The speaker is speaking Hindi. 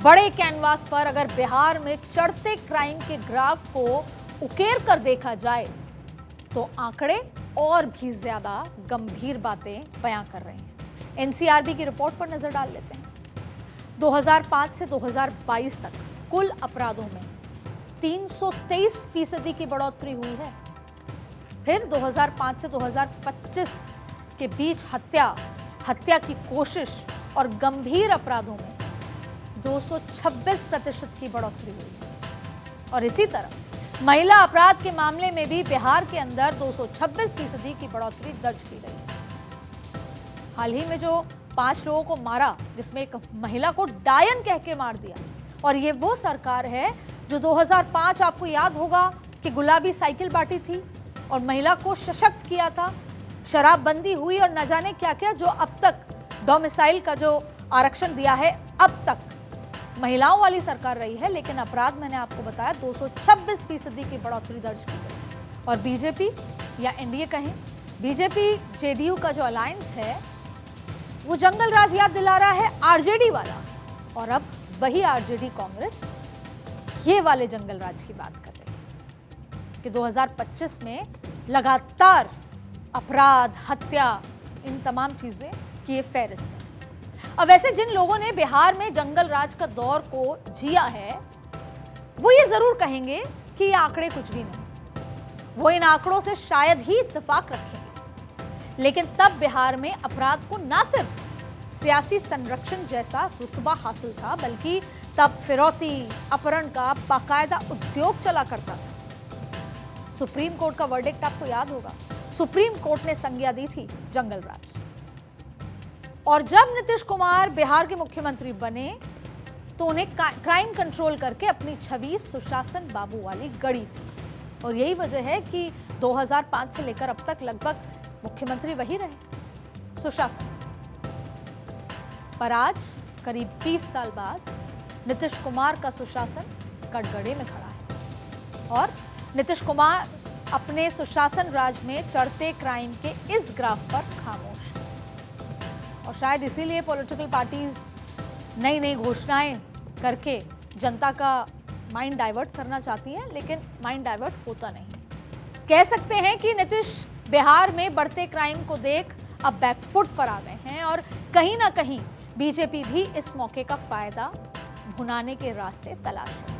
बड़े कैनवास पर अगर बिहार में चढ़ते क्राइम के ग्राफ को उकेर कर देखा जाए तो आंकड़े और भी ज्यादा गंभीर बातें बयां कर रहे हैं। एनसीआरबी की रिपोर्ट पर नजर डाल लेते हैं। 2005 से 2022 तक कुल अपराधों में 323% की बढ़ोतरी हुई है। फिर 2005 से 2025 के बीच हत्या की कोशिश और गंभीर अपराधों में 226% की बढ़ोतरी हुई है। और इसी तरह महिला अपराध के मामले में भी बिहार के अंदर 226% की बढ़ोतरी दर्ज की गई है। हाल ही में जो 5 लोगों को मारा, जिसमें एक महिला को डायन कह के मार दिया, और ये वो सरकार है जो 2005 आपको याद होगा कि गुलाबी साइकिल बांटी थी और महिला को सशक्त किया था, शराबबंदी हुई और न जाने क्या क्या, जो अब तक डोमिसाइल का जो आरक्षण दिया है, अब तक महिलाओं वाली सरकार रही है। लेकिन अपराध मैंने आपको बताया 226% की बढ़ोतरी दर्ज की गई। और बीजेपी या एनडीए कहें, बीजेपी जेडीयू का जो अलायंस है वो जंगल राज याद दिला रहा है आरजेडी वाला, और अब वही आरजेडी कांग्रेस ये वाले जंगल राज की बात कर रही है कि 2025 में लगातार अपराध, हत्या, इन तमाम चीजें की ये फहरिस्त है। अब वैसे जिन लोगों ने बिहार में जंगल राज का दौर को जिया है वो ये जरूर कहेंगे कि ये आंकड़े कुछ भी नहीं, वो इन आंकड़ों से शायद ही इत्तेफाक रखेंगे। लेकिन तब बिहार में अपराध को न सिर्फ सियासी संरक्षण जैसा रुतबा हासिल था, बल्कि तब फिरौती, अपहरण का बाकायदा उद्योग चला करता था। सुप्रीम कोर्ट का वर्डिक्ट आपको याद होगा। सुप्रीम कोर्ट ने संज्ञा दी थी जंगल राज, और जब नीतीश कुमार बिहार के मुख्यमंत्री बने तो उन्हें क्राइम कंट्रोल करके अपनी छवि सुशासन बाबू वाली गढ़ी थी। और यही वजह है कि 2005 से लेकर अब तक लगभग मुख्यमंत्री वही रहे, सुशासन। पर आज करीब 20 साल बाद नीतीश कुमार का सुशासन कटघरे में खड़ा है, और नीतीश कुमार अपने सुशासन राज में चढ़ते क्राइम के इस ग्राफ पर खामोश है। और शायद इसीलिए पॉलिटिकल पार्टीज नई नई घोषणाएं करके जनता का माइंड डाइवर्ट करना चाहती हैं, लेकिन माइंड डाइवर्ट होता नहीं। कह सकते हैं कि नीतीश बिहार में बढ़ते क्राइम को देख अब बैकफुट पर आ गए हैं, और कहीं ना कहीं बीजेपी भी इस मौके का फायदा भुनाने के रास्ते तलाश है।